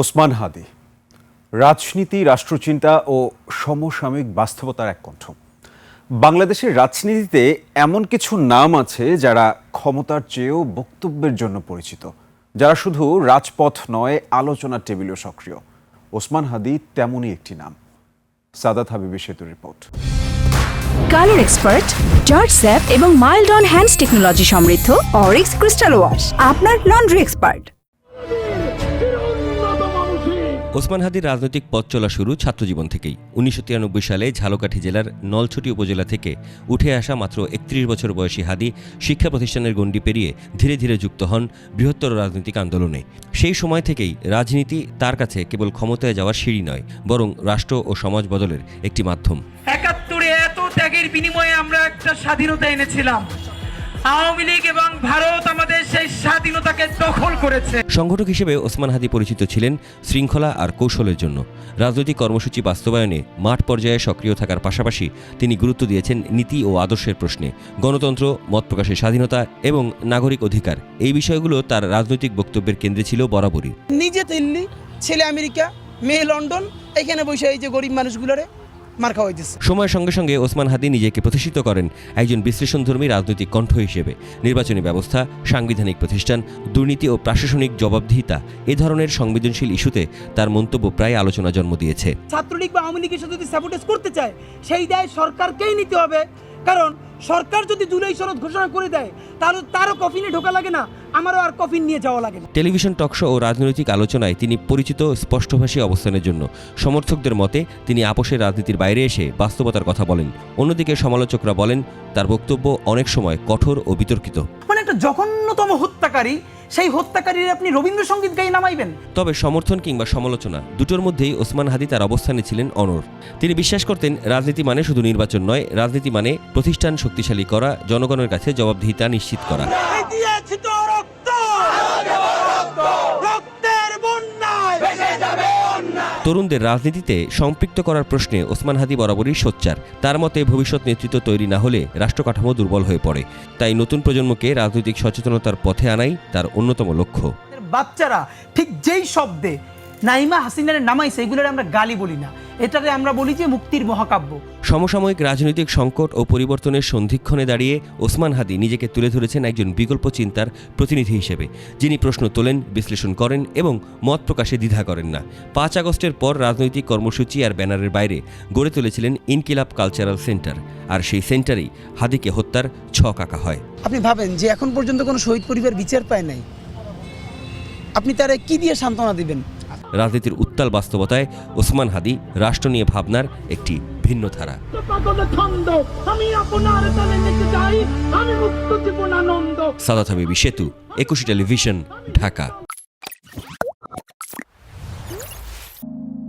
ওসমান হাদি রাজনীতি, রাষ্ট্রচিন্তা ও সমসাময়িক বাস্তবতার এক কণ্ঠ। বাংলাদেশের রাজনীতিতে এমন কিছু নাম আছে যারা ক্ষমতার চেয়েও বক্তব্যের জন্য পরিচিত, যারা শুধু রাজপথ নয়, আলোচনার টেবিলেও সক্রিয়। ওসমান হাদি তেমনই একটি নাম। সাদাত হাবিবি সেতুর report. Colour expert, George sap এবং মাইল্ড অন হ্যান্ডস টেকনোলজি সমৃদ্ধ অরিক্স ক্রিস্টাল ওয়াশ আপনার লন্ড্রি এক্সপার্ট। ওসমান হাদির রাজনৈতিক পথ চলা শুরু ছাত্রজীবন থেকেই। 1993 সালে ঝালকাঠি জেলার নলছটি উপজেলা থেকে উঠে আসা মাত্র 31 বছর বয়সী হাদি শিক্ষা প্রতিষ্ঠানের গণ্ডি পেরিয়ে ধীরে ধীরে যুক্ত হন বৃহত্তর রাজনৈতিক আন্দোলনে। সেই সময় থেকেই রাজনীতি তার কাছে কেবল ক্ষমতায় যাওয়ার সিঁড়ি নয়, বরং রাষ্ট্র ও সমাজ বদলের একটি মাধ্যম। 71-এ এত ত্যাগের বিনিময়ে আমরা একটা স্বাধীনতা এনেছিলাম। আওয়ামী লীগ এবং ভারত আমাদের সেই স্বাধীনতাকে দখল করেছে। সংগঠক হিসেবে ওসমান হাদি পরিচিত ছিলেন শৃঙ্খলা আর কৌশলের জন্য। রাজনৈতিক কর্মসূচি বাস্তবায়নে মাঠ পর্যায়ে সক্রিয় থাকার পাশাপাশি তিনি গুরুত্ব দিয়েছেন নীতি ও আদর্শের প্রশ্নে। গণতন্ত্র, মত প্রকাশের স্বাধীনতা এবং নাগরিক অধিকার, এই বিষয়গুলো তার রাজনৈতিক বক্তব্যের কেন্দ্রে ছিল বরাবরই। নিজে দিল্লি, ছেলে আমেরিকা, মেয়ে লন্ডন, এখানে বসে এই যে গরিব মানুষগুলোরে মার খাওয়া হইতেছে। সময়ের সঙ্গে সঙ্গে ওসমান হাদি নিজেকে প্রতিষ্ঠিত করেন একজন বিশ্লেষণধর্মী রাজনৈতিক কণ্ঠ হিসেবে। নির্বাচনী ব্যবস্থা, সাংবিধানিক প্রতিষ্ঠান, দুর্নীতি ও প্রশাসনিক জবাবদিহিতা, এ ধরনের সংবেদনশীল ইস্যুতে তার মন্তব্য প্রায় আলোচনা জন্ম দিয়েছে। ছাত্রলীগ বা আওয়ামী লীগের সাথে যদি সাপোর্টেজ করতে চায়, সেই দায় সরকারকেই নিতে হবে। কারণ সরকার যদি জুলাই সনদ ঘোষণা করে দেয়, তাহলে তারও কফিনে ঢোকা লাগে না, আমারও আর কফিন নিয়ে যাওয়া লাগে না। টেলিভিশন টকশো ও রাজনৈতিক আলোচনায় তিনি পরিচিত স্পষ্টভাষী অবস্থানের জন্য। সমর্থকদের মতে তিনি আপোষের রাজনীতির বাইরে এসে বাস্তবতার কথা বলেন। অন্যদিকে সমালোচকরা বলেন তার বক্তব্য অনেক সময় কঠোর ও বিতর্কিত। মানে একটা জঘন্যতম হত্যাকারী, সেই হত্যাকারীর আপনি রবীন্দ্রসঙ্গীত গায়ে নামাইবেন? তবে সমর্থন কিংবা সমালোচনা দুটোর মধ্যেই ওসমান হাদি তার অবস্থানে ছিলেন অনড়। তিনি বিশ্বাস করতেন রাজনীতি মানে শুধু নির্বাচন নয়, রাজনীতি মানে প্রতিষ্ঠান শক্তিশালী করা, জনগণের কাছে জবাবদিহিতা নিশ্চিত করা। তরুণদের রাজনীতিতে সম্পৃক্ত করার প্রশ্নে ওসমান হাদি বরাবরই সোচ্চার। তার মতে ভবিষ্যৎ নেতৃত্ব তৈরি না হলে রাষ্ট্র কাঠামো দুর্বল হয়ে পড়ে। তাই নতুন প্রজন্মকে রাজনৈতিক সচেতনতার পথে আনাই তার অন্যতম লক্ষ্য। বাচ্চারা ঠিক যেই শব্দে নাইমা হাসিনার নামাইছে, এগুলোর আমরা গালি বলি না, এটাকে আমরা বলি যে মুক্তির মহাকাব্য। সমসাময়িক রাজনৈতিক সংকট ও পরিবর্তনের সন্ধিক্ষণে দাঁড়িয়ে ওসমান হাদি নিজেকে তুলে ধরেছেন একজন বিকল্প চিন্তার প্রতিনিধি হিসেবে, যিনি প্রশ্ন তোলেন, বিশ্লেষণ করেন এবং মত প্রকাশে দ্বিধা করেন না। 5 আগস্টের পর রাজনৈতিক কর্মসূচি আর ব্যানারের বাইরে গড়ে তুলেছিলেন ইনকিলাব কালচারাল সেন্টার, আর সেই সেন্টারেই হাদিকে হত্যার ছক আঁকা হয়। আপনি ভাবেন যে এখন পর্যন্ত কোনো শহীদ পরিবার বিচার পায় নাই, আপনি তারা কি দিয়ে সান্ত্বনা দিবেন? রাজনীতির উত্তাল বাস্তবতায় ওসমান হাদি রাষ্ট্র নিয়ে ভাবনার একটি ভিন্ন ধারা। সাদাত হাবিবি সেতু, 21 টেলিভিশন, ঢাকা।